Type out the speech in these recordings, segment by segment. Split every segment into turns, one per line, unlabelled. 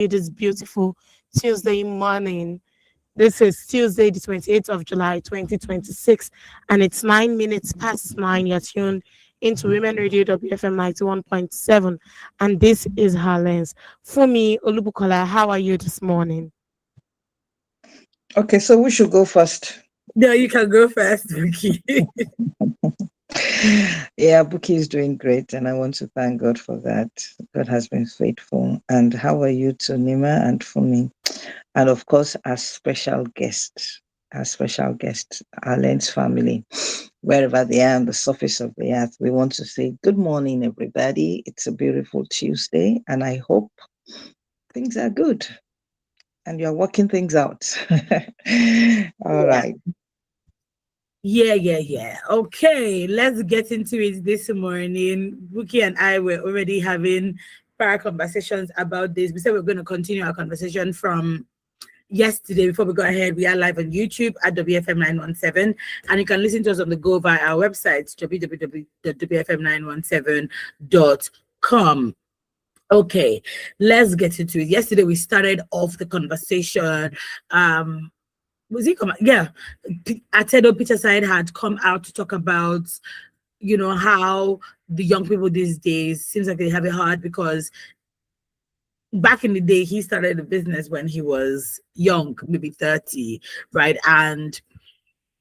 It is beautiful Tuesday morning. This is Tuesday, the 28th of July, 2026, and it's 9 minutes past 9. You're tuned into Women Radio WFM 91.7, and this is HerLens. Fumi Olubukola, how are you this morning?
Okay, so we should go first.
No, you can go first, Vicky.
Yeah, Buki is doing great, and I want to thank God for that. God has been faithful. And how are you to Nima and for me? And of course, our special guest, our Lens family, wherever they are on the surface of the earth, we want to say good morning, everybody. It's a beautiful Tuesday, and I hope things are good and you're working things out. All
Yeah.
right.
Yeah. Okay, let's get into it this morning. Buki and I were already having prior conversations about this. We said we're going to continue our conversation from yesterday. Before we go ahead, we are live on YouTube at WFM 917, and you can listen to us on the go via our website, www.wfm917.com. Okay, let's get into it. Yesterday, we started off the conversation. Was he come? Yeah, Atedo Peterside had come out to talk about, how the young people these days seems like they have it hard because back in the day he started a business when he was young, maybe 30, right? And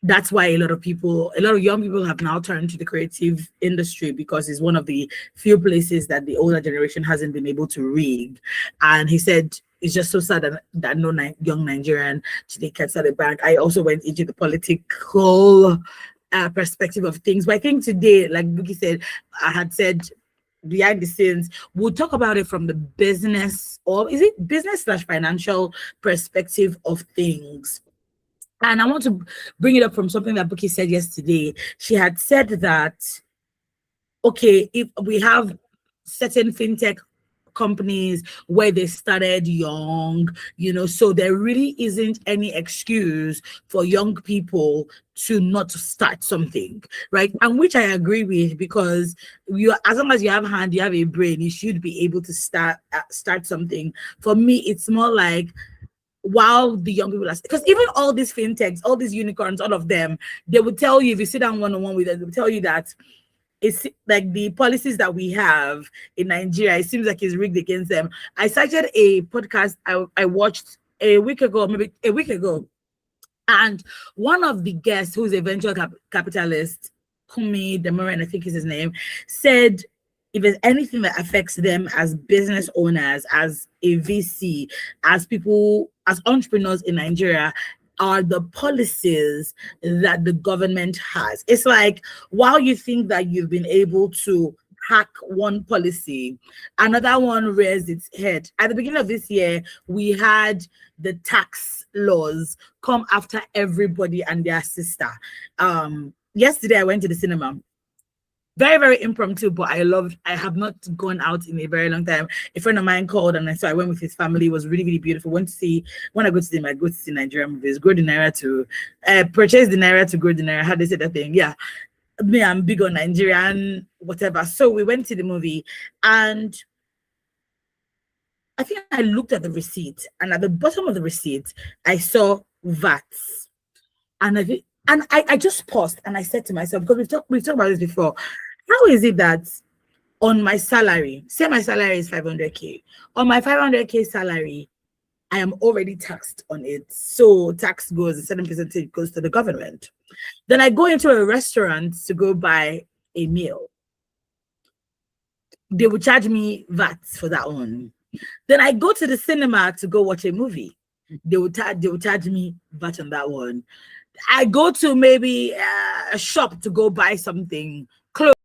that's why a lot of young people have now turned to the creative industry because it's one of the few places that the older generation hasn't been able to rig. And he said it's just so sad that no young Nigerian today can start a bank. I also went into the political perspective of things, but I think today, like Buki said, I had said behind the scenes, we'll talk about it from the business, or is it business slash financial perspective of things. And I want to bring it up from something that Buki said yesterday. She had said that, okay, if we have certain fintech companies where they started young, so there really isn't any excuse for young people to not start something, right? And which I agree with, because as long as you have a hand, you have a brain, you should be able to start something. For me, it's more like, while the young people are, because even all these fintechs, all these unicorns, all of them, they would tell you, if you sit down one-on-one with them, they will tell you that it's like the policies that we have in Nigeria, it seems like it's rigged against them. I cited a podcast I watched a week ago, maybe a week ago, and one of the guests, who's a venture capitalist, Kumi Demoran, I think is his name, said if there's anything that affects them as business owners, as a VC, as people, as entrepreneurs in Nigeria, are the policies that the government has. It's like, while you think that you've been able to hack one policy, another one rears its head. At the beginning of this year, we had the tax laws come after everybody and their sister. Yesterday I went to the cinema. Very, very impromptu, but I have not gone out in a very long time. A friend of mine called, and so I went with his family. It was really, really beautiful. When I go to them, I go to see Nigerian movies, grow the naira to purchase the naira to grow the naira. How they say that thing? Yeah. Me, I'm big on Nigerian, whatever. So we went to the movie, and I think I looked at the receipt, and at the bottom of the receipt, I saw VATs. And I just paused and I said to myself, because we've talked about this before, how is it that on my salary, say my salary is 500K, on my 500K salary, I am already taxed on it. So tax goes, a certain percentage goes to the government. Then I go into a restaurant to go buy a meal. They will charge me VAT for that one. Then I go to the cinema to go watch a movie. They will charge me VAT on that one. I go to maybe a shop to go buy something, clothes.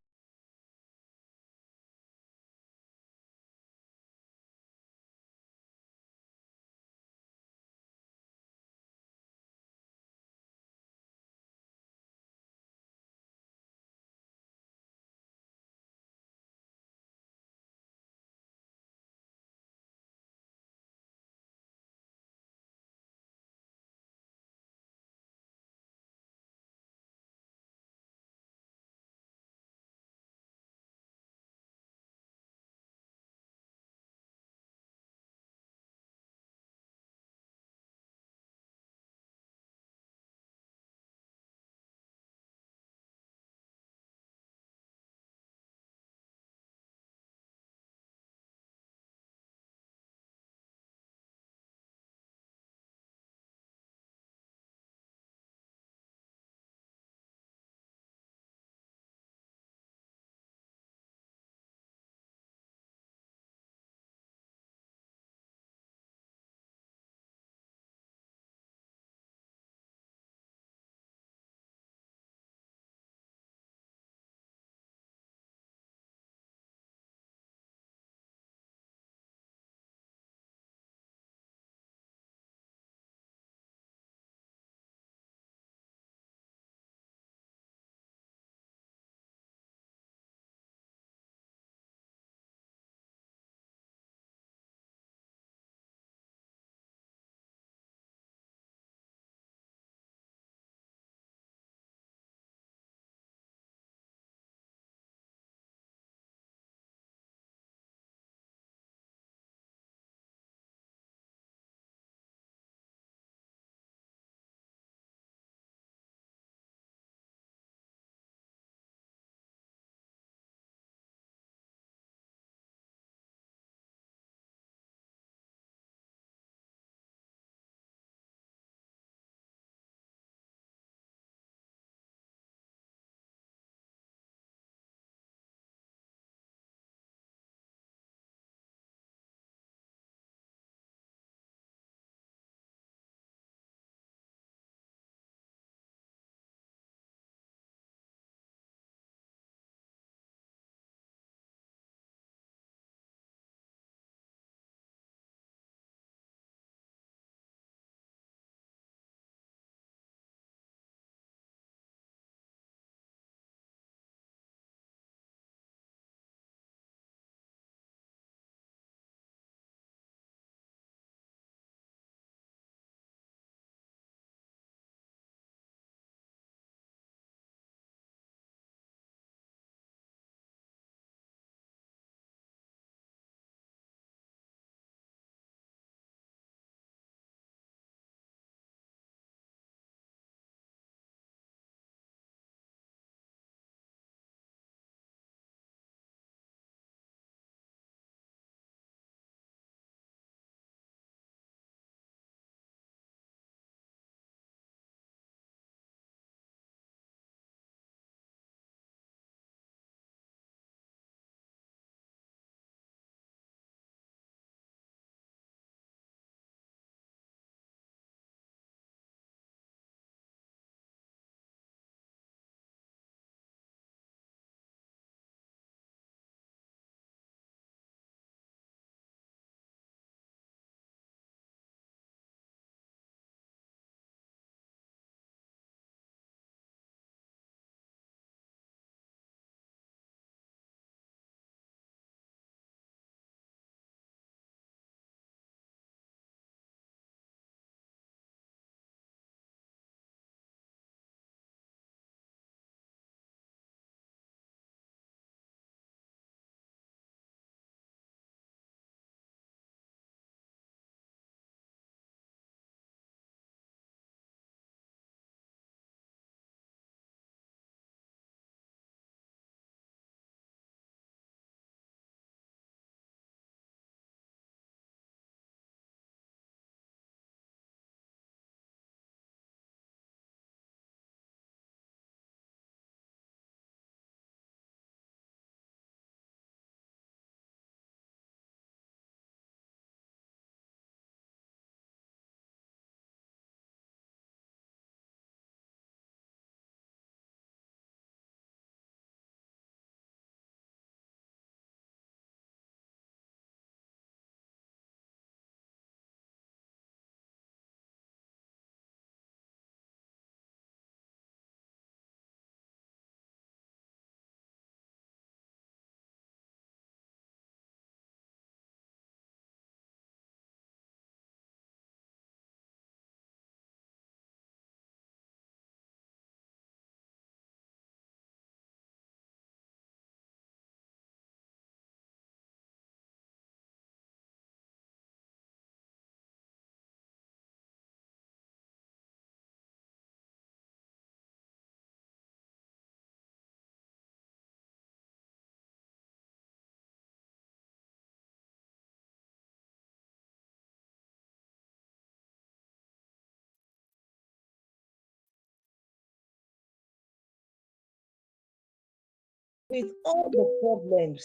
with all the problems,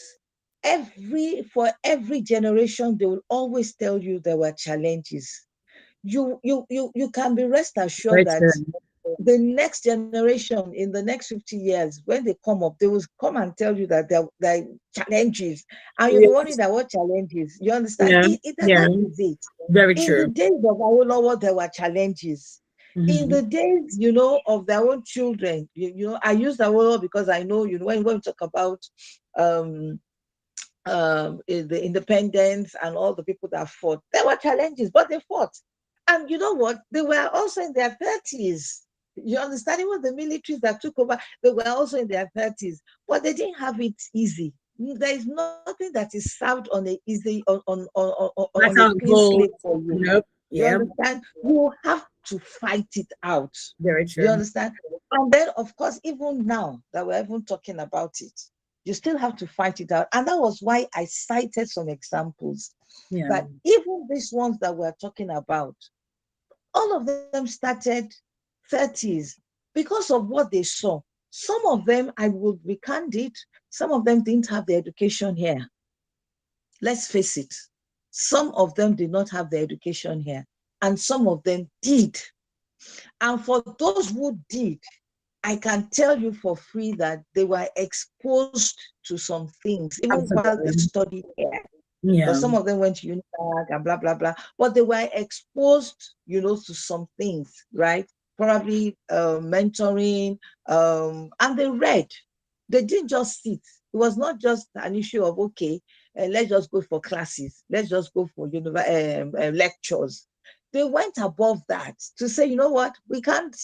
for every generation, they will always tell you there were challenges. You can be rest assured
Right.
that the next generation in the next 50 years, when they come up, they will come and tell you that there are challenges, and you'll be wondering
Yes.
that what challenges. You understand?
Yeah. Yeah.
That is it.
Very
In the
true.
days of Awolowo, there were challenges. In
Mm-hmm.
the days, of their own children, I use Awolowo because I know, when we talk about um the independence and all the people that fought, there were challenges, but they fought. And you know what? They were also in their 30s. You understand? Even the militaries that took over, they were also in their 30s, but they didn't have it easy. There is nothing that is served on a easy on a
That's how it
clean
goes.
slate for you.
Nope.
You
Yeah.
understand? You have to fight it out.
Very
You
true.
understand? And then, of course, even now that we're even talking about it, you still have to fight it out. And that was why I cited some examples
Yeah.
that even these ones that we're talking about, all of them started 30s because of what they saw. Some of them, I will be candid, some of them didn't have the education here. Let's face it. Some of them did not have the education here, and some of them did. And for those who did, I can tell you for free that they were exposed to some things, even while they
Absolutely.
studied here. Because
Yeah.
some of them went to UNITAG and blah, blah, blah. But they were exposed, to some things, right? Probably mentoring, and they read. They didn't just sit. It was not just an issue of, okay, let's just go for classes. Let's just go for lectures. They went above that to say, you know what, we can't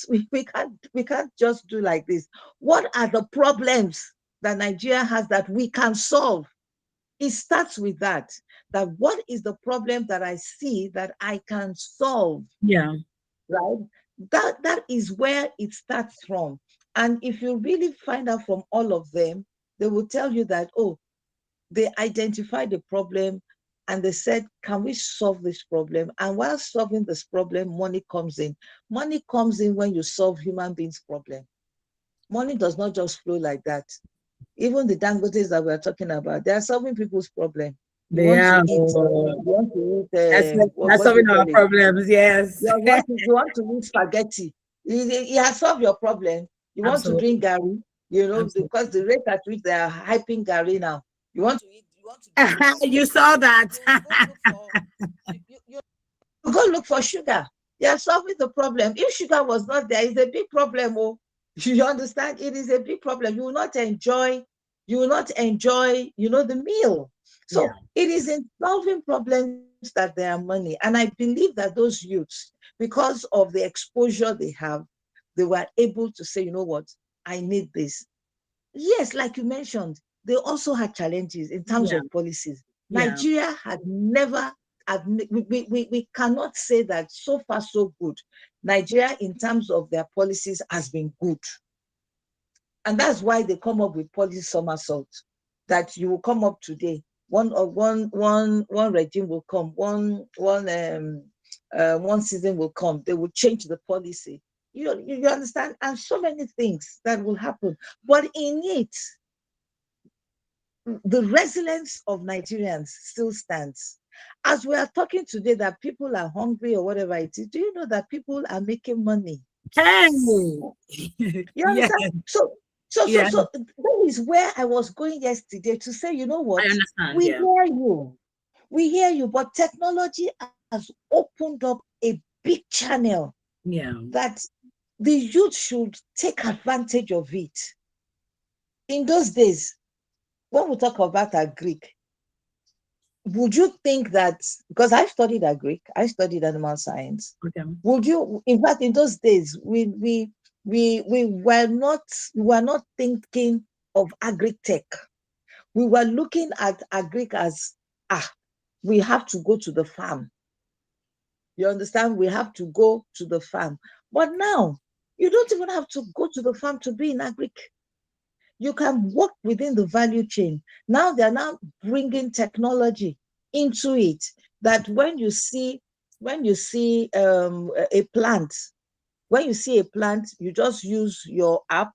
just do like this. What are the problems that Nigeria has that we can solve? It starts with that what is the problem that I see that I can solve,
Yeah.
right? That is where it starts from. And if you really find out from all of them, they will tell you that, oh, they identified the problem and they said, can we solve this problem? And while solving this problem, money comes in. Money comes in when you solve human beings' problem. Money does not just flow like that. Even the Dangotes that we're talking about, they are solving people's problem. You
They
want to
are.
eat, you want to eat,
That's
what do you
solving our
call it?
problems. Yes.
You want to eat spaghetti. It has solved your problem. You want to
Absolutely.
drink gari, because
Absolutely.
the rate at which they are hyping gari now. You want to drink milk.
You saw that.
You go look for sugar. They are solving the problem. If sugar was not there, it's a big problem. Oh, you understand? It is a big problem. You will not enjoy the meal.
Yeah.
So it is in solving problems that there are money. And I believe that those youths, because of the exposure they have, they were able to say, you know what, I need this. Yes, like you mentioned, they also had challenges in terms
Yeah.
of policies.
Yeah.
Nigeria had never, we cannot say that so far so good. Nigeria, in terms of their policies, has been good. And that's why they come up with policy somersault, that you will come up today. One regime will come, one season will come, they will change the policy. You understand? And so many things that will happen. But in it, the resilience of Nigerians still stands. As we are talking today, that people are hungry or whatever it is, do you know that people are making money?
Hey.
You
Yes.
understand?
Yeah.
So that is where I was going yesterday to say, you know
I
what?
understand.
We
Yeah.
hear you. We hear you, but technology has opened up a big channel
Yeah.
that the youth should take advantage of it. In those days, when we talk about our Greek, would you think that, because I studied Greek, I studied animal science,
Okay.
would you, in fact, in those days, we were not thinking of agri-tech. We were looking at agri as, we have to go to the farm. You understand? We have to go to the farm. But now, you don't even have to go to the farm to be in agri. You can work within the value chain. Now they're now bringing technology into it, that when you see a plant, you just use your app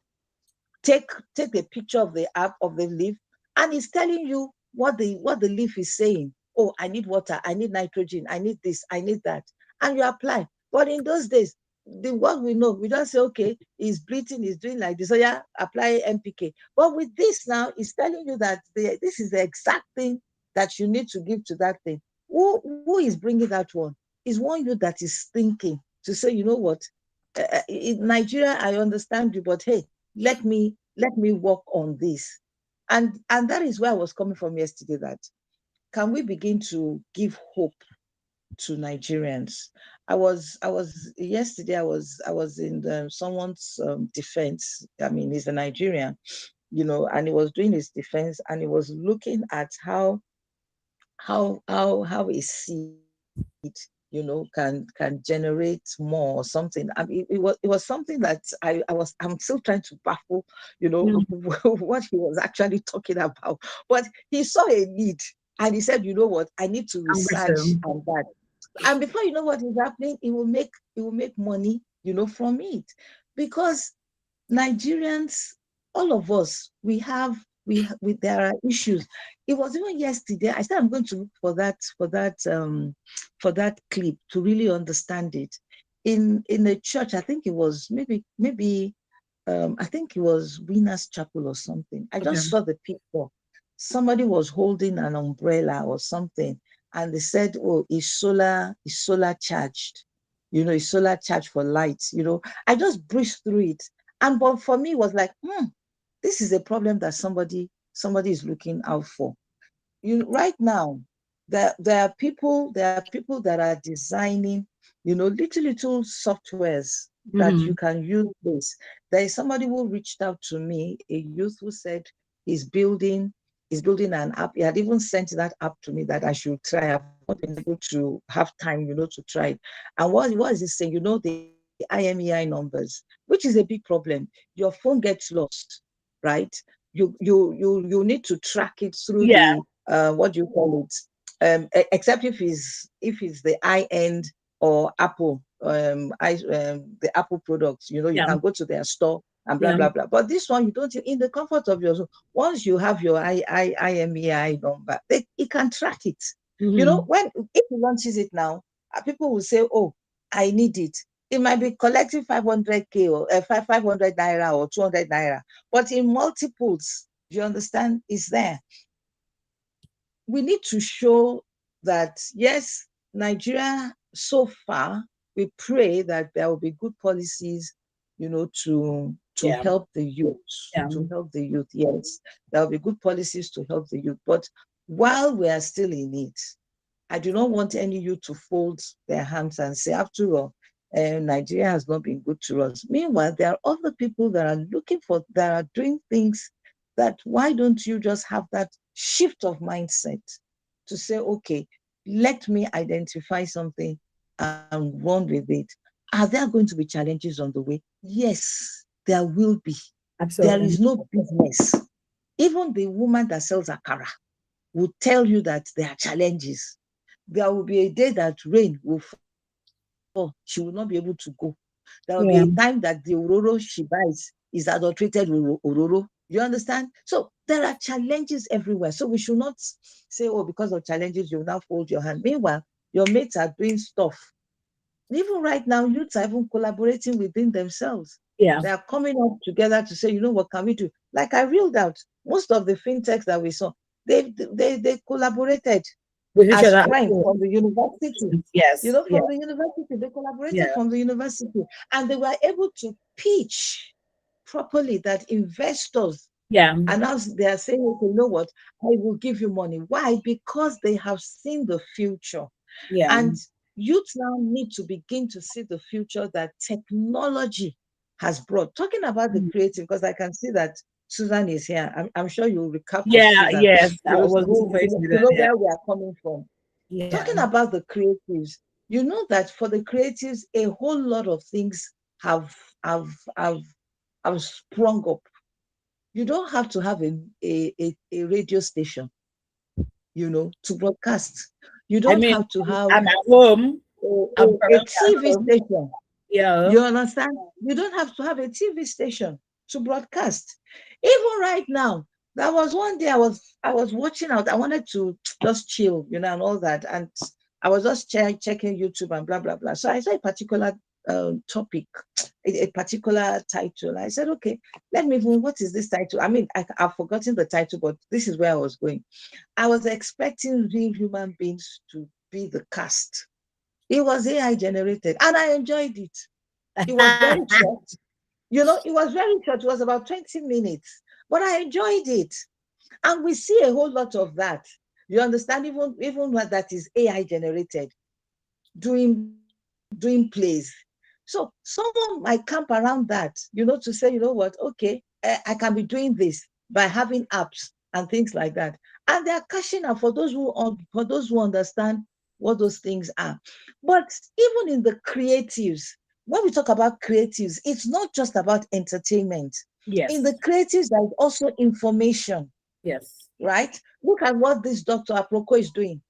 take a picture of the app of the leaf, and it's telling you what the leaf is saying. Oh, I need water, I need nitrogen, I need this, I need that, and you apply. But in those days, the what we know, we don't say, okay, he's bleeding, he's doing like this, so yeah, apply NPK. But with this now, it's telling you that this is the exact thing that you need to give to that thing. Who is bringing that one? Is one you that is thinking to say, you know what, in Nigeria, I understand you, but hey, let me work on this. And that is where I was coming from yesterday, that can we begin to give hope to Nigerians? I was yesterday, I was in someone's defense. I mean, he's a Nigerian, and he was doing his defense, and he was looking at how a seed, can generate more or something. I mean, it was something that I'm still trying to baffle,
Mm.
what he was actually talking about. But he saw a need, and he said, you know what, I need to
I'm with
research
you.
on that. And before you know what is happening, he will make money, from it. Because Nigerians, all of us, we there are issues. It was even yesterday. I said I'm going to look for that clip to really understand it. In a church, I think it was maybe I think it was Winners Chapel or something. I
Okay.
just saw the picture. Somebody was holding an umbrella or something, and they said, "Oh, it's solar charged. It's solar charged for lights." I just breezed through it, and but for me, it was like, this is a problem that somebody is looking out for. Right now, there are people that are designing, little softwares that you
Mm-hmm.
can use this. There is somebody who reached out to me, a youth who said he's building he's building an app. He had even sent that app to me that I should try. I've not been able to have time, to try it. And what is it saying? The IMEI numbers, which is a big problem. Your phone gets lost, right? You need to track it through
Yeah.
the what do you call it? Except if it's the high end or Apple, the Apple products, you
Yeah.
can go to their store and blah
Yeah.
blah blah. But this one, you don't, in the comfort of your zone. Once you have your IMEI number, it can track it.
Mm-hmm.
When if he launches it now, people will say, "Oh, I need it." It might be collecting 500K or 500 naira or 200 naira, but in multiples, you understand, is there. We need to show that yes, Nigeria so far, we pray that there will be good policies, to
Yeah.
help the youth,
Yeah.
to help the youth. Yes, there will be good policies to help the youth. But while we are still in it, I do not want any youth to fold their hands and say, after all, Nigeria has not been good to us. Meanwhile, there are other people that are doing things that why don't you just have that shift of mindset to say, okay, let me identify something and run with it. Are there going to be challenges on the way? Yes, there will be. There
Absolutely.
is no business. Even the woman that sells akara will tell you that there are challenges. There will be a day that rain will fall. She will not be able to go. There will be a time that
Yeah.
the ororo she buys is adulterated ororo. You understand? So there are challenges everywhere. So we should not say, oh, because of challenges, you now fold your hand. Meanwhile, your mates are doing stuff. Even right now, youths are even collaborating within themselves.
Yeah.
They are coming up together to say, what can we do? Like I reeled out, most of the fintechs that we saw, they collaborated
With each
as
other.
friends from the university.
Yes. Yeah.
From the university, they collaborated
Yeah.
from the university, and they were able to pitch properly that investors,
Yeah.
and now they are saying, okay, you know what, I will give you money. Why? Because they have seen the future.
Yeah.
And youth now need to begin to see the future that technology has brought. Talking about the
Mm.
creative, because I can see that Susan is here. I'm sure you'll recap of
Yeah.
Susan,
Yes. I was
to,
waiting for you to do
to
that.
know
Yeah.
where we are coming from.
Yeah.
Talking about the creatives, you know that for the creatives, a whole lot of things have have have, have sprung up. You don't have to have a radio station, to broadcast. You
I
don't
mean,
have to have
I'm at home.
a,
I'm
a
currently at
TV
home.
station.
Yeah.
You understand? You don't have to have a TV station to broadcast. Even right now, there was one day I was watching out. I wanted to just chill, and all that. And I was just checking YouTube and blah blah blah. So I saw a particular topic, a particular title. I said, okay, let me even. What is this title? I mean, I've forgotten the title, but this is where I was going. I was expecting real human beings to be the cast. It was AI generated, and I enjoyed it. It was very short. It was very short. It was about 20 minutes, but I enjoyed it. And we see a whole lot of that. You understand? Even what that is AI generated, doing plays. So someone might camp around that, to say, you know what, okay, I can be doing this by having apps and things like that. And they're cashing out for those who understand what those things are. But even in the creatives, when we talk about creatives, it's not just about entertainment.
Yes.
In the creatives, there's also information.
Yes.
Right? Look at what this Dr. Aproko is doing.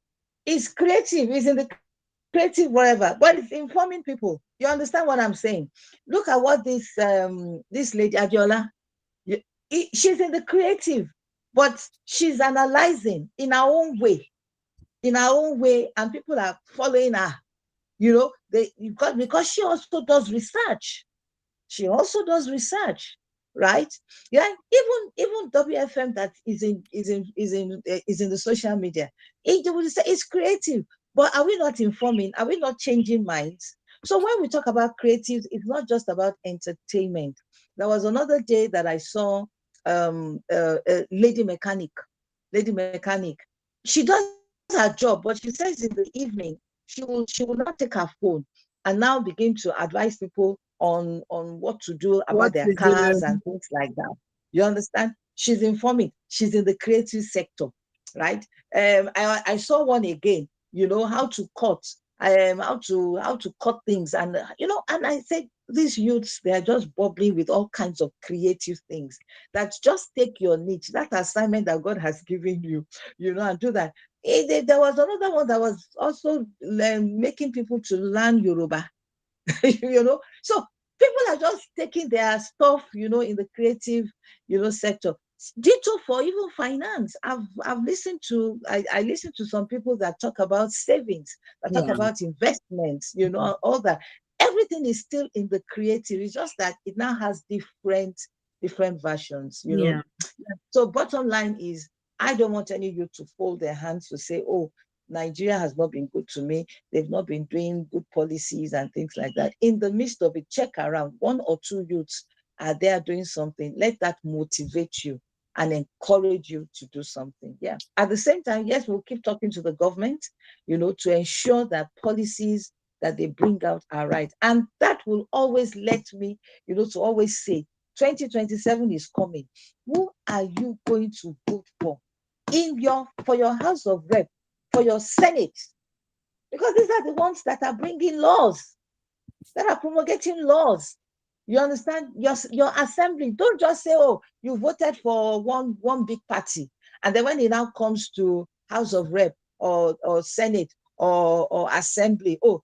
It's creative, it's in the creative whatever, but it's informing people. You understand what I'm saying? Look at what this lady Adiola, she's in the creative, but she's analyzing in her own way, and people are following her. Because she also does research. She also does research, right? Yeah, even WFM that is in the social media, it will say it's creative, but are we not informing? Are we not changing minds? So when we talk about creatives, it's not just about entertainment. There was another day that I saw a lady mechanic. She does her job, but she says in the evening she will not take her phone and now begin to advise people on what to do about
What
their
to
cars
do?
and things like that. You understand? She's informing. She's in the creative sector, right? I saw one again. How to cut, how to cut things, and I said these youths, they are just bubbling with all kinds of creative things. That just take your niche, that assignment that God has given you, and do that. There was another one that was also making people to learn Yoruba. So people are just taking their stuff, in the creative, sector. Ditto for even finance. I've listened to I listened to some people that talk about savings, that talk
Yeah.
about investments, all that. Everything is still in the creative. It's just that it now has different versions.
Yeah.
So bottom line is, I don't want any youth to fold their hands to say, oh, Nigeria has not been good to me. They've not been doing good policies and things like that. In the midst of it, check around. One or two youths are there doing something. Let that motivate you and encourage you to do something. Yeah. At the same time, yes, we'll keep talking to the government, to ensure that policies that they bring out are right. And that will always let me, to always say, 2027 is coming. Who are you going to vote for your House of Rep, for your Senate? Because these are the ones that are bringing laws, that are promulgating laws. You understand? Your assembly, don't just say, oh, you voted for one big party, and then when it now comes to House of Rep or Senate or assembly, oh,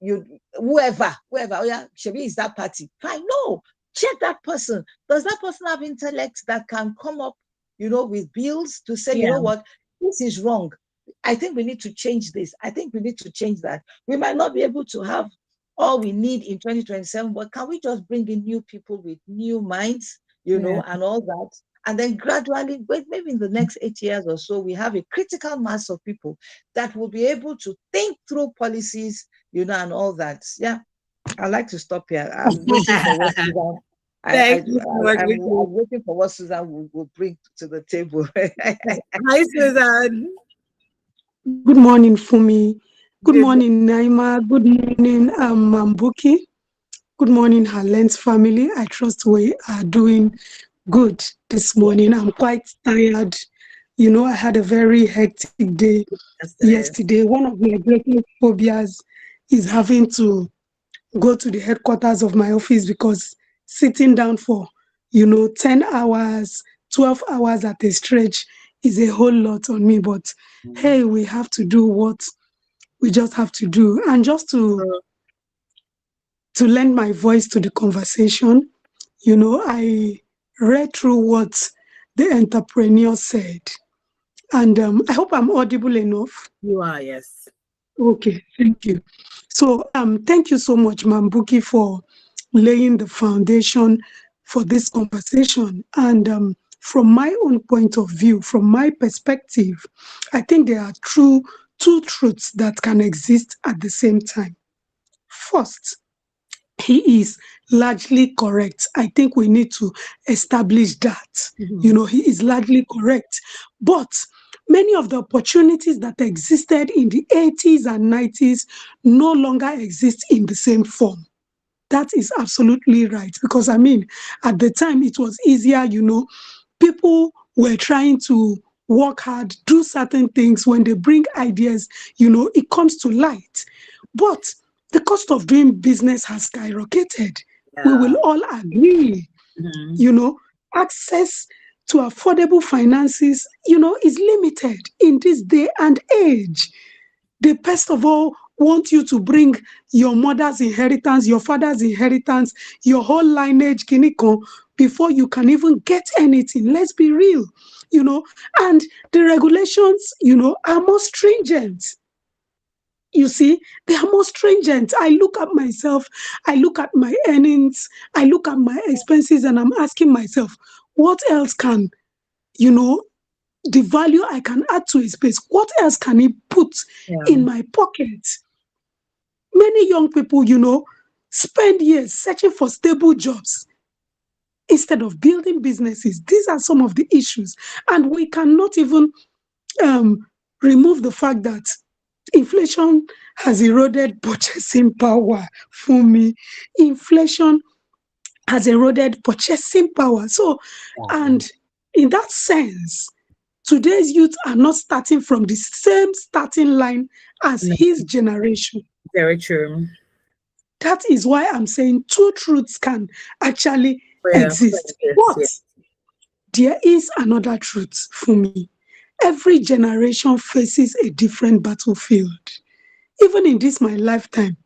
you whoever, oh yeah, Shebi is that party. Fine, no, check that person. Does that person have intellect that can come up, with bills to say, you
Yeah.
know what, this is wrong. I think we need to change this. I think we need to change that. We might not be able to have all we need in 2027, but can we just bring in new people with new minds,
Yeah.
and all that? And then gradually, maybe in the next 8 years or so, we have a critical mass of people that will be able to think through policies, and all that. Yeah, I like to stop here. I'm waiting for what Susan.
Thank you so much,
I'm
Vicky.
waiting for what Susan will bring to the table.
Hi, Susan.
Good morning, Fumi. Good
Good.
morning, Naima. Good morning, Mambuki. Good morning, HerLens family. I trust we are doing good this
Yeah.
morning. I'm quite tired. I had a very hectic day
Yesterday.
yesterday. One of my greatest phobias is having to go to the headquarters of my office because sitting down for, 10 hours, 12 hours at a stretch is a whole lot on me. But hey, we have to do what we just have to do. And just to
So,
lend my voice to the conversation, I read through what the entrepreneur said, and I hope I'm audible enough.
You are, yes.
Okay, thank you. So, thank you so much, Mambuki, for laying the foundation for this conversation. And from my own point of view, from my perspective, I think there are two truths that can exist at the same time. First, he is largely correct. I think we need to establish that. He is largely correct. But many of the opportunities that existed in the 80s and 90s no longer exist in the same form. That is absolutely right. Because, I mean, at the time it was easier, people were trying to work hard, do certain things. When they bring ideas, it comes to light. But the cost of doing business has skyrocketed. We will all agree. Access to affordable finances, is limited in this day and age. They first of all want you to bring your mother's inheritance, your father's inheritance, your whole lineage, kiniko, before you can even get anything. Let's be real, and the regulations, are more stringent. You see, they are more stringent. I look at myself, I look at my earnings, I look at my expenses, and I'm asking myself, what else can, the value I can add to a space, what else can it put in my pocket? Many young people, spend years searching for stable jobs instead of building businesses. These are some of the issues. And we cannot even remove the fact that inflation has eroded purchasing power for me. Inflation has eroded purchasing power. So, and in that sense, today's youth are not starting from the same starting line as his generation.
Very true.
That is why I'm saying two truths can actually exist. But there is another truth for me. Every generation faces a different battlefield. Even in this my lifetime,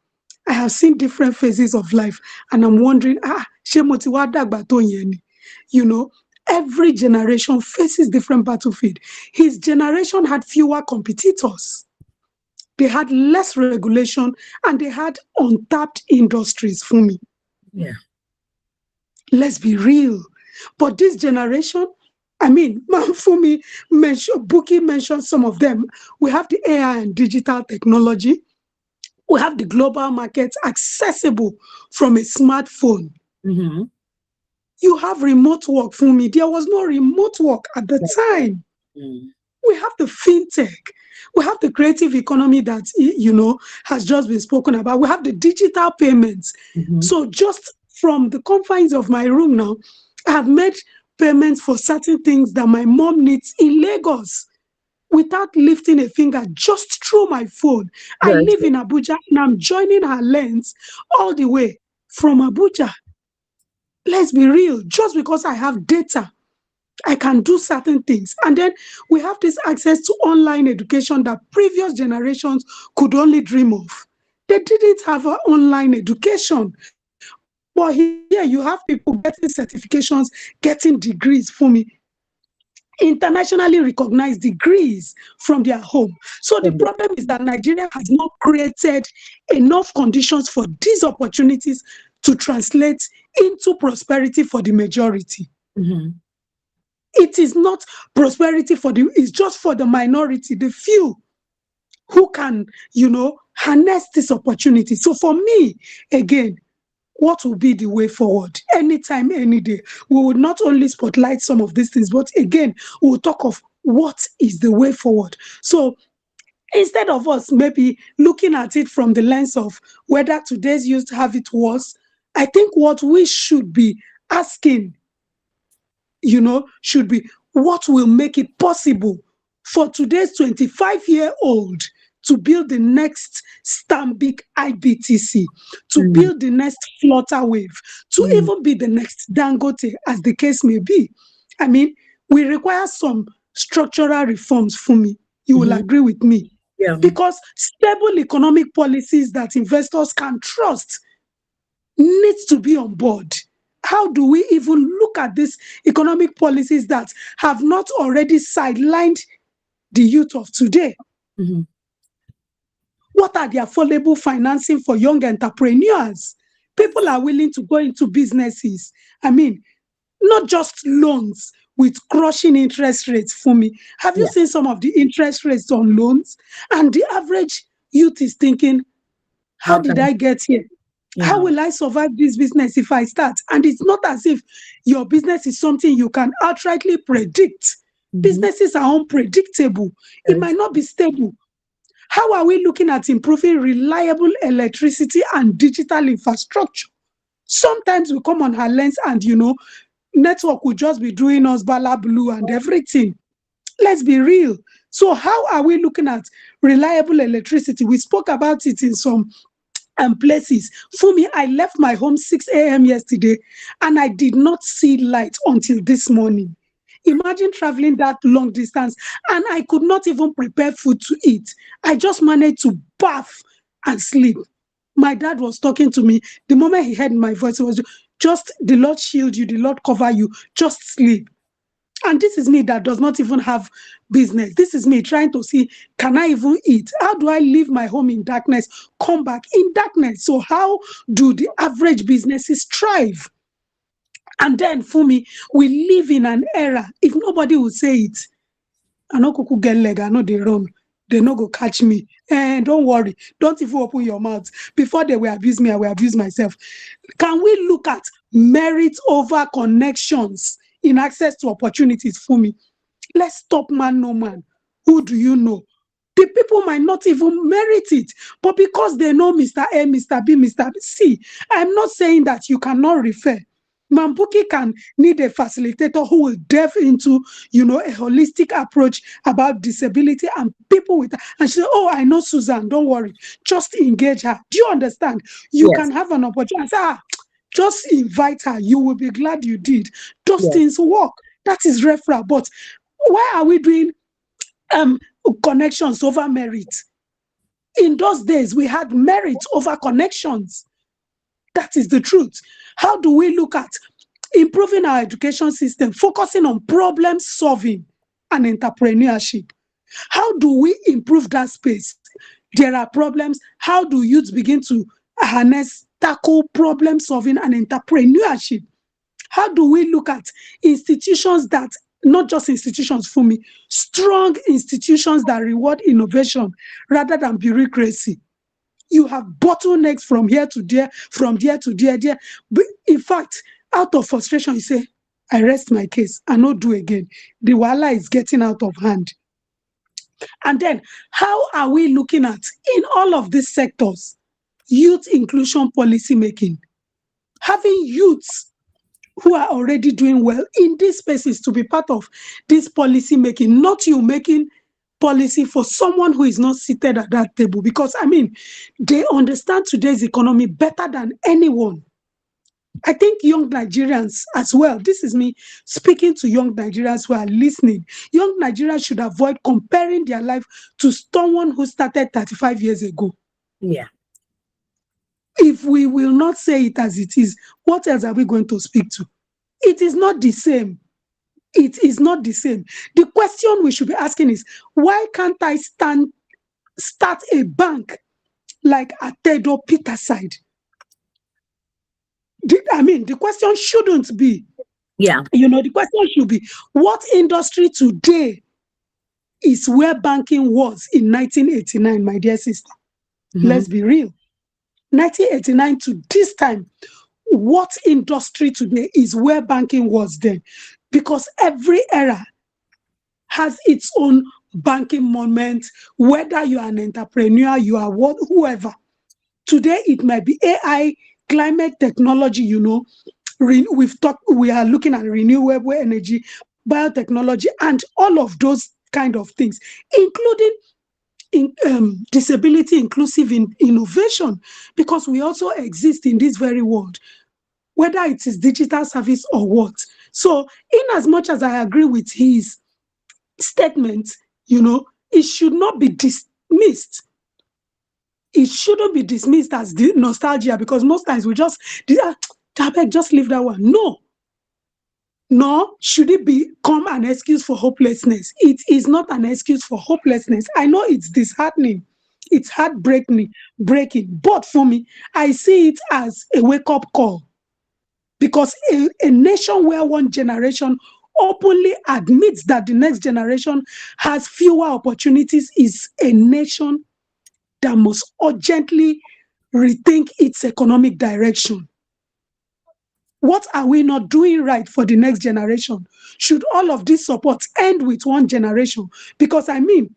I have seen different phases of life, and I'm wondering, ṣé mo ti wá dàgbà tó yẹn ni? Every generation faces different battlefield. His generation had fewer competitors. They had less regulation, and they had untapped industries for me.
Yeah.
Let's be real. But this generation, I mean, Fumi mentioned, Buki mentioned some of them. We have the AI and digital technology. We have the global markets accessible from a smartphone. You have remote work, Fumi. There was no remote work at the time. We have the fintech. We have the creative economy that, has just been spoken about. We have the digital payments. So just from the confines of my room now, I have made payments for certain things that my mom needs in Lagos without lifting a finger, just through my phone. I live in Abuja, and I'm joining HerLens all the way from Abuja. Let's be real. Just because I have data, I can do certain things. And then we have this access to online education that previous generations could only dream of. They didn't have an online education. But here you have people getting certifications, getting degrees for me, internationally recognized degrees from their home. So the problem is that Nigeria has not created enough conditions for these opportunities to translate into prosperity for the majority. It is not prosperity it's just for the minority, the few who can, harness this opportunity. So for me, again, what will be the way forward? Anytime, any day. We will not only spotlight some of these things, but again, we will talk of what is the way forward. So instead of us maybe looking at it from the lens of whether today's youth have it worse, I think what we should be asking, should be what will make it possible for today's 25-year-old to build the next Stanbic IBTC, to build the next Flutterwave, to even be the next Dangote, as the case may be. I mean, we require some structural reforms for me. You will agree with me.
Yeah.
Because stable economic policies that investors can trust needs to be on board. How do we even look at these economic policies that have not already sidelined the youth of today?
Mm-hmm.
What are the affordable financing for young entrepreneurs? People are willing to go into businesses. I mean, not just loans with crushing interest rates for me. Have you
Yeah.
seen some of the interest rates on loans? And the average youth is thinking, how
How
did
can
I get here? How
yeah.
will I survive this business if I start? And it's not as if your business is something you can outrightly predict.
Mm-hmm.
Businesses are unpredictable. It
Very
might
true.
not be stable. How are we looking at improving reliable electricity and digital infrastructure? Sometimes we come on HerLens and, network will just be doing us bala blue and everything. Let's be real. So how are we looking at reliable electricity? We spoke about it in some places. For me, I left my home 6 a.m. yesterday and I did not see light until this morning. Imagine traveling that long distance and I could not even prepare food to eat. I just managed to bath and sleep. My dad was talking to me. The moment he heard my voice, it was just the Lord shield you, the Lord cover you, just sleep. And this is me that does not even have business. This is me trying to see, can I even eat? How do I leave my home in darkness, come back in darkness? So how do the average businesses thrive? And then for me, we live in an era, if nobody will say it, I know kuku get leg, I know they run. They no go catch me. And don't worry, don't even open your mouth. Before they will abuse me, I will abuse myself. Can we look at merit over connections in access to opportunities for me? Let's stop man no man. Who do you know? The people might not even merit it, but because they know Mr. A, Mr. B, Mr. C, I'm not saying that you cannot refer. Mambuki can need a facilitator who will delve into, a holistic approach about disability and people with, and she said, oh, I know Susan, don't worry, just engage her. Do you understand? You
Yes.
can have an opportunity. I say, just invite her. You will be glad you did. Those
Yes.
things work. That is referral. But why are we doing connections over merit? In those days, we had merit over connections. That is the truth. How do we look at improving our education system, focusing on problem solving and entrepreneurship? How do we improve that space? There are problems. How do youth begin to harness, tackle problem solving and entrepreneurship? How do we look at institutions that, not just institutions for me, strong institutions that reward innovation rather than bureaucracy? You have bottlenecks from here to there, from there to there. But in fact, out of frustration, you say, I rest my case, I not do again. The wala is getting out of hand. And then, how are we looking at, in all of these sectors, youth inclusion policy making? Having youths who are already doing well in these spaces to be part of this policy making, not you making policy for someone who is not seated at that table. Because, I mean, they understand today's economy better than anyone. I think young Nigerians as well, this is me speaking to young Nigerians who are listening. Young Nigerians should avoid comparing their life to someone who started 35 years ago.
Yeah.
If we will not say it as it is, what else are we going to speak to? It is not the same. It is not the same. The question we should be asking is, why can't I start a bank like Atedo Peterside? The question shouldn't be,
Yeah.
the question should be, what industry today is where banking was in 1989, my dear sister?
Mm-hmm.
Let's be real. 1989 to this time, what industry today is where banking was then? Because every era has its own banking moment, whether you are an entrepreneur, you are whoever. Today, it might be AI, climate technology, we are looking at renewable energy, biotechnology, and all of those kind of things, including disability inclusive innovation, because we also exist in this very world, whether it is digital service or what. So, in as much as I agree with his statement, it should not be dismissed. It shouldn't be dismissed as nostalgia, because most times we just, Tabek, just leave that one. No, nor should it become an excuse for hopelessness. It is not an excuse for hopelessness. I know it's disheartening, it's breaking, but for me, I see it as a wake-up call, because a nation where one generation openly admits that the next generation has fewer opportunities is a nation that must urgently rethink its economic direction. What are we not doing right for the next generation? Should all of this support end with one generation? Because I mean,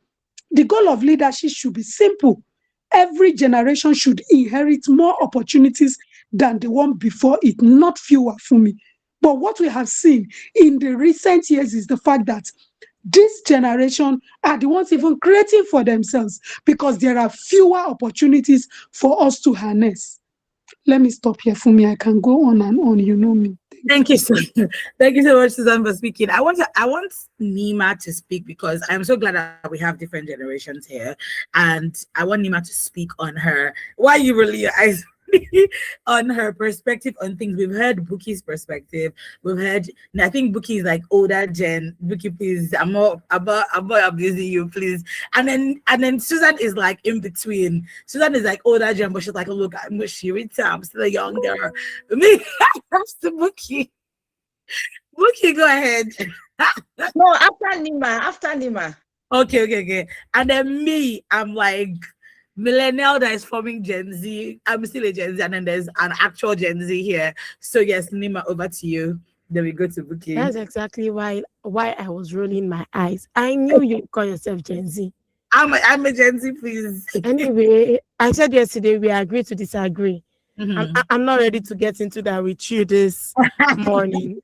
the goal of leadership should be simple. Every generation should inherit more opportunities than the one before it, not fewer, for me. But what we have seen in the recent years is the fact that this generation are the ones even creating for themselves, because there are fewer opportunities for us to harness. Let me stop here, for me. I can go on and on. You know me.
Thank you so thank you so much, Susan, for speaking. I want Nima to speak, because I'm so glad that we have different generations here. And I want Nima to speak on her, why you really your eyes on her perspective on things. We've heard Bookie's perspective. We've heard, I think Bookie is like older gen. Bookie, please, I'm not abusing you, please. And then Susan is like in between. Susan is like older gen, but she's like, oh, look, I'm mushy, I'm still a young girl. Me, I'm still Bookie. Bookie, go ahead.
No, after Nima.
Okay. And then me, I'm like millennial that is forming Gen Z. I'm still a Gen Z, and then there's an actual Gen Z here. So yes, Nima, over to you. Then we go to Bookie.
That's exactly why I was rolling my eyes. I knew you call yourself Gen Z.
I'm a Gen Z, please.
Anyway, I said yesterday we agreed to disagree.
Mhm.
I'm not ready to get into that with you this morning.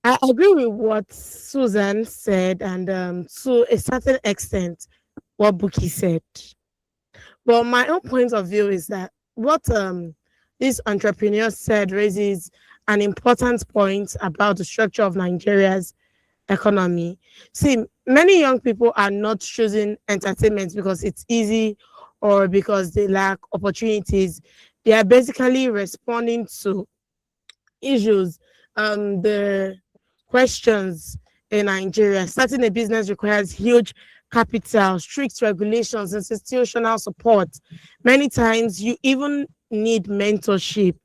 I agree with what Susan said, and to a certain extent, what Buki said. But my own point of view is that what this entrepreneur said raises an important point about the structure of Nigeria's economy. See, many young people are not choosing entertainment because it's easy or because they lack opportunities. They are basically responding to issues, the questions in Nigeria. Starting a business requires huge capital, strict regulations, institutional support. Many times you even need mentorship,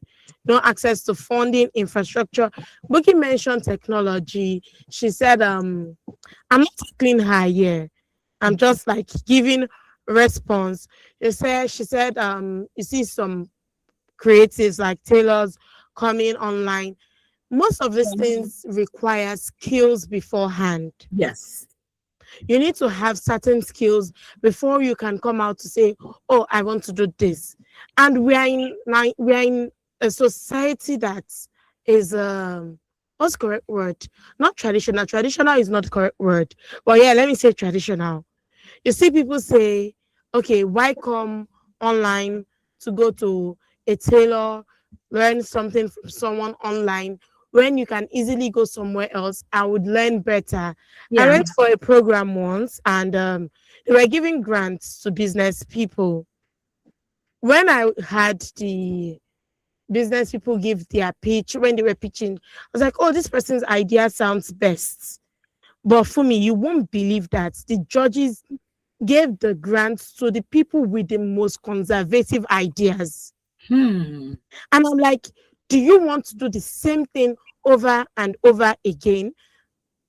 no access to funding, infrastructure. Bookie mentioned technology. She said, I'm not tackling her here. I'm just like giving response. She said, you see some creatives like tailors coming online. Most of these things require skills beforehand.
Yes.
You need to have certain skills before you can come out to say, oh, I want to do this. And we are in a society that is what's the correct word? Not traditional. Traditional is not the correct word. But yeah, let me say traditional. You see people say, okay, why come online to go to a tailor, learn something from someone online when you can easily go somewhere else? I would learn better. I went for a program once, and they were giving grants to business people. When I had the business people give their pitch, when they were pitching, I was like, oh, this person's idea sounds best. But for me, you won't believe that the judges gave the grants to the people with the most conservative ideas.
Hmm.
And I'm like, do you want to do the same thing over and over again?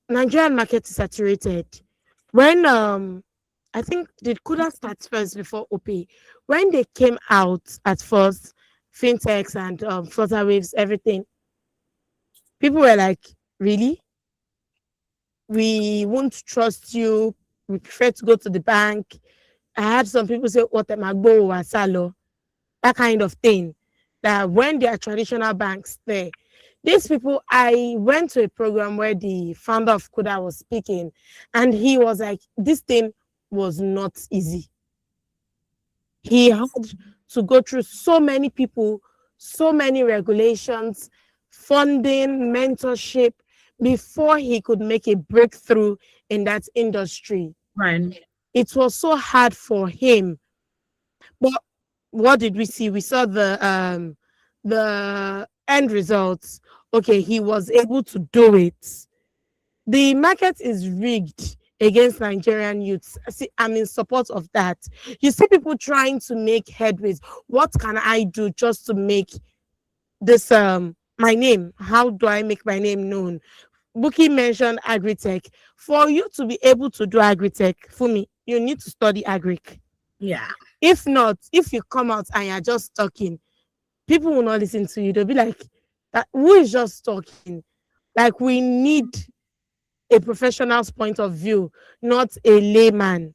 Nigerian market is saturated. When I think did Kuda start first before OP. When they came out at first, fintechs and flutter waves, everything, people were like, really? We won't trust you. We prefer to go to the bank. I had some people say, what am I go or salo? That kind of thing. That when there are traditional banks there, these people, I went to a program where the founder of Kuda was speaking, and he was like, this thing was not easy. He had to go through so many people, so many regulations, funding, mentorship, before he could make a breakthrough in that industry.
Right.
It was so hard for him. But what did we see? We saw the end results, okay, he was able to do it. The market is rigged against Nigerian youths. See, I'm in support of that. You see people trying to make headways. What can I do just to make this my name? How do I make my name known? Buki mentioned agritech. For you to be able to do agritech, for me, you need to study agric.
Yeah.
If not, if you come out and you're just talking, people will not listen to you. They'll be like, that who is just talking? Like, we need a professional's point of view, not a layman.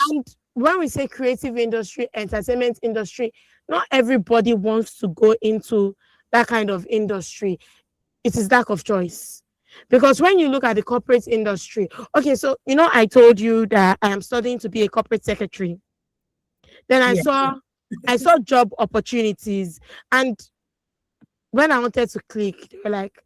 And when we say creative industry, entertainment industry, not everybody wants to go into that kind of industry. It is lack of choice. Because when you look at the corporate industry, okay, so I told you that I am studying to be a corporate secretary. Then I
Yeah.
saw job opportunities, and when I wanted to click, they were like,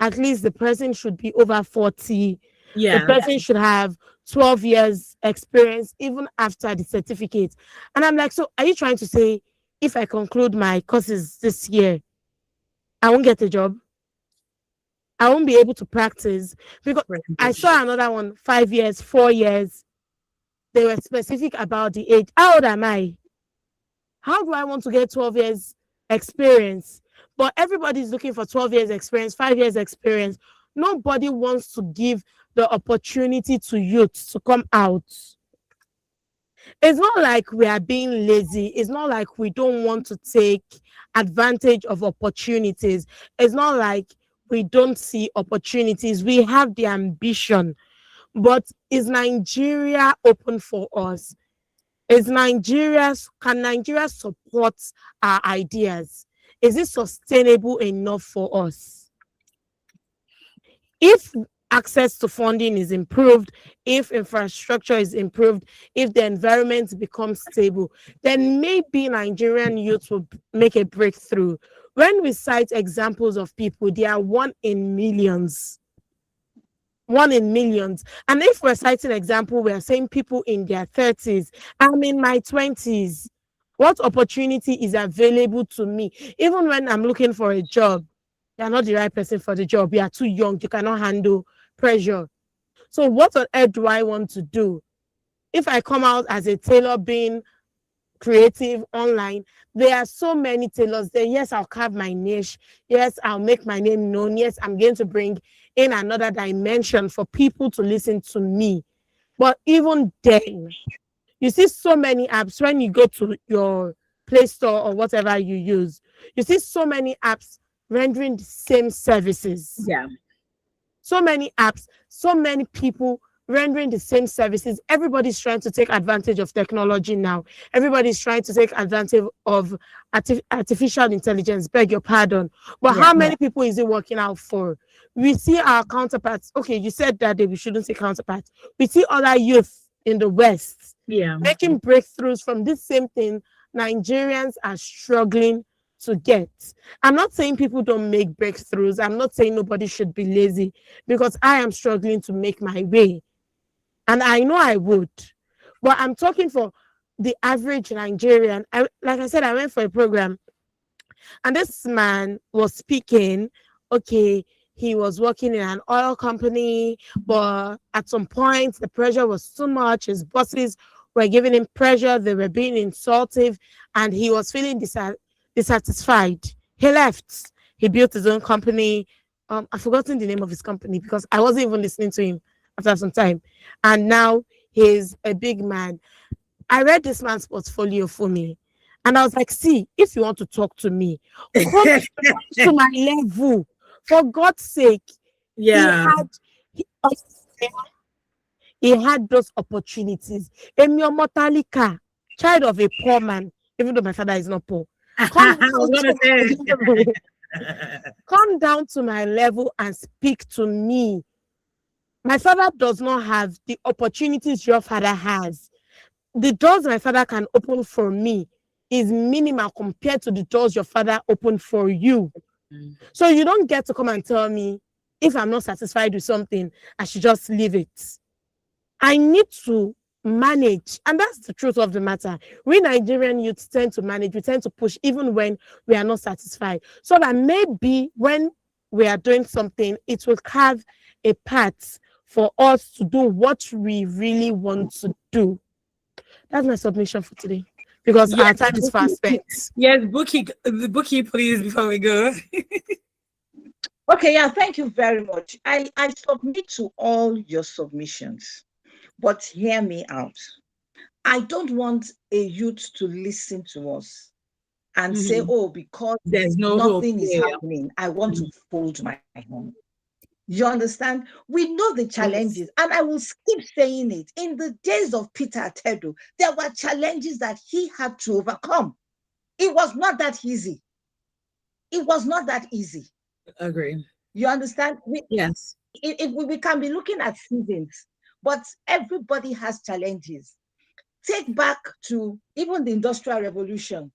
at least the person should be over 40. The
Yeah.
person should have 12 years experience even after the certificate. And I'm like, so are you trying to say if I conclude my courses this year, I won't get a job? I won't be able to practice? Because I saw another one, 5 years, 4 years. They were specific about the age. How old am I? How do I want to get 12 years experience? But everybody's looking for 12 years experience, 5 years experience. Nobody wants to give the opportunity to youth to come out. It's not like we are being lazy. It's not like we don't want to take advantage of opportunities. It's not like we don't see opportunities. We have the ambition. But is Nigeria open for us? Can Nigeria support our ideas? Is it sustainable enough for us? If access to funding is improved, if infrastructure is improved, if the environment becomes stable, then maybe Nigerian youth will make a breakthrough. When we cite examples of people, they are one in millions. One in millions. And if we're citing example, we're saying people in their 30s. I'm in my 20s. What opportunity is available to me? Even when I'm looking for a job, you're not the right person for the job. You are too young. You cannot handle pressure. So what on earth do I want to do? If I come out as a tailor being creative online, there are so many tailors there. Yes, I'll carve my niche. Yes, I'll make my name known. Yes, I'm going to bring in another dimension for people to listen to me. But even then, you see so many apps when you go to your Play Store or whatever you use, you see so many apps rendering the same services.
Yeah.
So many apps, so many people rendering the same services. Everybody's trying to take advantage of technology now. Everybody's trying to take advantage of artificial intelligence, beg your pardon. But how many people is it working out for? We see our counterparts. Okay, you said that we shouldn't say counterparts. We see other youth in the West making breakthroughs from this same thing Nigerians are struggling to get. I'm not saying people don't make breakthroughs. I'm not saying nobody should be lazy, because I am struggling to make my way. And I know I would. But I'm talking for the average Nigerian. Like I said, I went for a program and this man was speaking. Okay, he was working in an oil company, but at some point the pressure was too much. His bosses were giving him pressure. They were being insultive and he was feeling dissatisfied. He left. He built his own company. I've forgotten the name of his company because I wasn't even listening to him after some time. And now he's a big man. I read this man's portfolio for me. And I was like, see, if you want to talk to me, come to my level. For God's sake.
Yeah.
He had those opportunities. Emio Motalika, child of a poor man, even though my father is not poor. Come down to my level and speak to me. My father does not have the opportunities your father has. The doors my father can open for me is minimal compared to the doors your father opened for you. So you don't get to come and tell me if I'm not satisfied with something, I should just leave it. I need to manage. And that's the truth of the matter. We Nigerian youths tend to manage, we tend to push even when we are not satisfied. So that maybe when we are doing something, it will have a part for us to do what we really want to do. That's my submission for today because our
Yes,
time is fast spent.
yes, bookie, please, before we go.
Okay, yeah, thank you very much. I submit to all your submissions, but hear me out. I don't want a youth to listen to us and say,
Mhm.
oh, because
There's no hope.
nothing is
Yeah.
happening, I want to fold my hand. You understand? We know the challenges, and I will keep saying it. In the days of Peter Tedo, there were challenges that he had to overcome. It was not that easy. It was not that easy.
Agree.
You understand?
Yes.
We can be looking at seasons, but everybody has challenges. Take back to even the Industrial Revolution,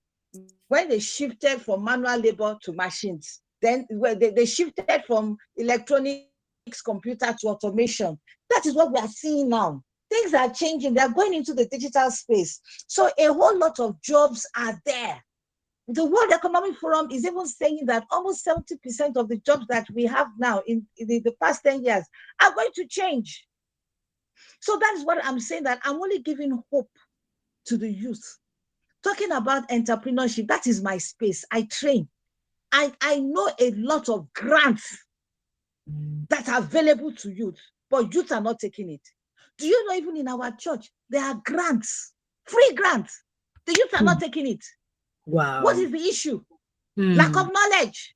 when they shifted from manual labor to machines. Then they shifted from electronics, computer to automation. That is what we are seeing now. Things are changing. They are going into the digital space. So a whole lot of jobs are there. The World Economic Forum is even saying that almost 70% of the jobs that we have now in the past 10 years are going to change. So that is what I'm saying, that I'm only giving hope to the youth. Talking about entrepreneurship, that is my space. I train. I know a lot of grants that are available to youth, but youth are not taking it. Do you know, even in our church, there are grants, free grants. The youth are not taking it.
Wow.
What is the issue? Lack of knowledge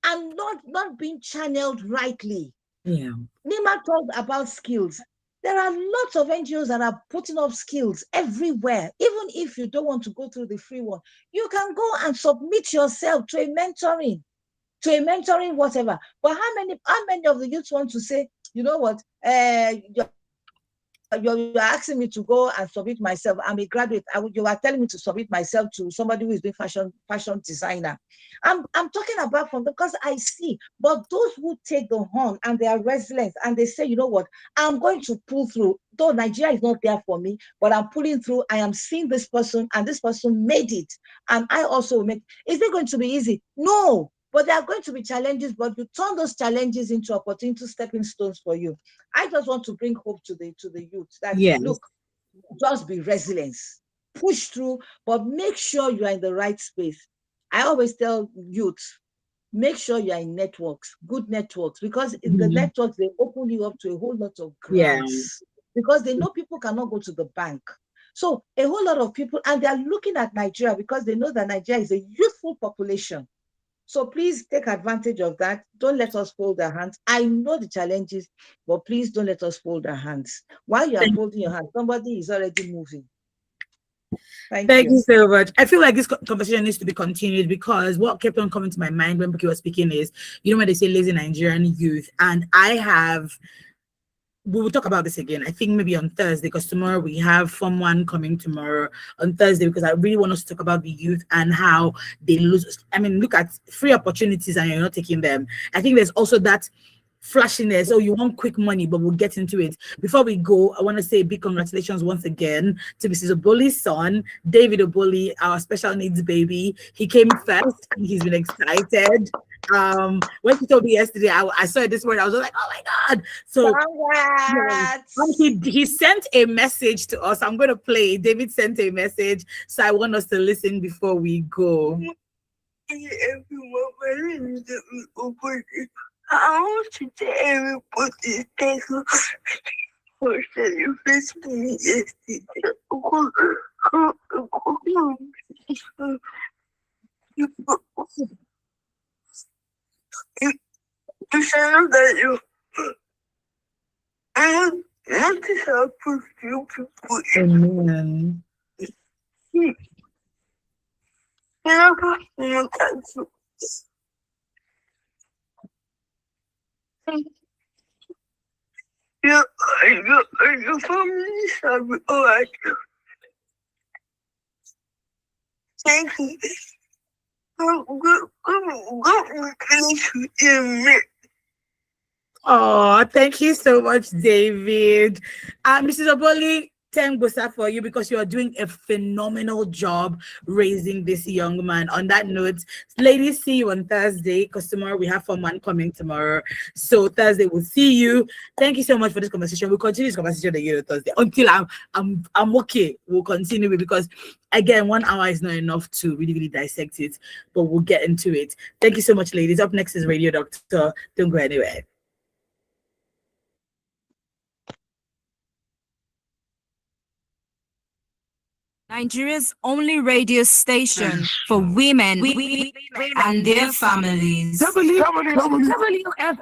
and not being channeled rightly.
Yeah.
Nima talked about skills. There are lots of NGOs that are putting up skills everywhere. Even if you don't want to go through the free one, you can go and submit yourself to a mentoring, whatever. But how many of the youths want to say, you know what, you're asking me to go and submit myself. I'm a graduate. You are telling me to submit myself to somebody who is doing fashion designer. I'm talking about from because I see. But those who take the horn and they are resilient and they say, you know what, I'm going to pull through. Though Nigeria is not there for me, but I'm pulling through. I am seeing this person, and this person made it, and I also make. Is it going to be easy? No. But there are going to be challenges, but you turn those challenges into opportunity stepping stones for you. I just want to bring hope to the youth that,
Yes.
look, just be resilient, push through, but make sure you are in the right space. I always tell youth, make sure you are in networks, good networks, because in the networks, they open you up to a whole lot of grants, because they know people cannot go to the bank. So a whole lot of people, and they are looking at Nigeria because they know that Nigeria is a youthful population. So please take advantage of that. Don't let us fold our hands. I know the challenges, but please don't let us fold our hands. While you are folding your hands, somebody is already moving. Thank
you
you.
so much. I feel like this conversation needs to be continued, because what kept on coming to my mind when Buki was speaking is, you know, when they say lazy Nigerian youth, and we will talk about this again, I think maybe on Thursday, because tomorrow we have Form 1 coming tomorrow on Thursday, because I really want us to talk about the youth and how they lose. I mean, look at free opportunities and you're not taking them. I think there's also that flashiness. Oh, you want quick money, but we'll get into it. Before we go, I want to say big congratulations once again to Mrs. Oboli's son, David Oboli, our special needs baby. He came first and he's been excited. When he told me yesterday, I saw it this morning, I was like, oh my God. So he sent a message to us. I'm going to play. David sent a message. So I want us to listen before we go. Everyone, I want to tell everybody thank you for celebrating me yesterday. You should that you want to help a few people. Amen. Your family shall be all right. Thank you. Oh, thank you so much, David. Mrs. Oboli, thank Bosa for you because you are doing a phenomenal job raising this young man. On that note, ladies, see you on Thursday because tomorrow we have someone coming tomorrow. So Thursday we'll see you. Thank you so much for this conversation. We'll continue this conversation again on Thursday until I'm okay. We'll continue it because again, 1 hour is not enough to really dissect it, but we'll get into it. Thank you so much, ladies. Up next is Radio Doctor. Don't go anywhere.
Nigeria's only radio station for women and their families.
WFM